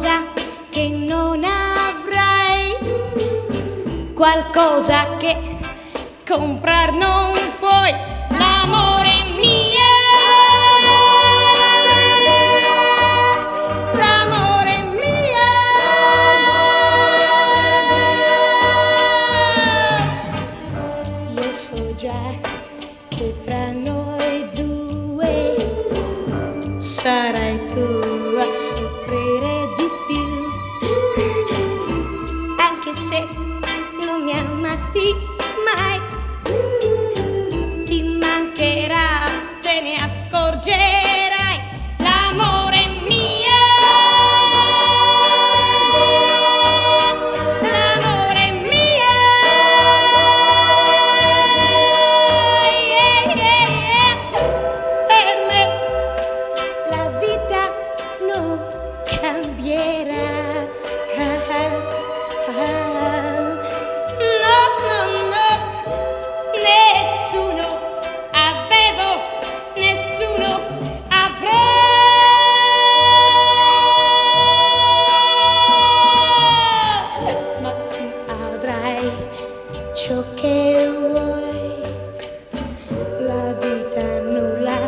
cosa che non avrai, qualcosa che comprar non puoi, l'amore mio, l'amore mio. Io so già che tra noi due sarai tu a soffrire di più, anche se non mi amasti mai, ti mancherà, te ne accorgerai, l'amore mio, l'amore mio. Per me la vita non cambierà. No, no, no, nessuno avevo, nessuno avrò. Ma tu avrai ciò che vuoi, la vita nulla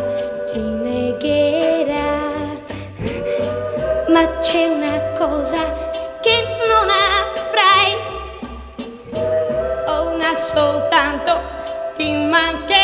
ti negherà, ma c'è una cosa che non avrai, o una soltanto ti mancherà.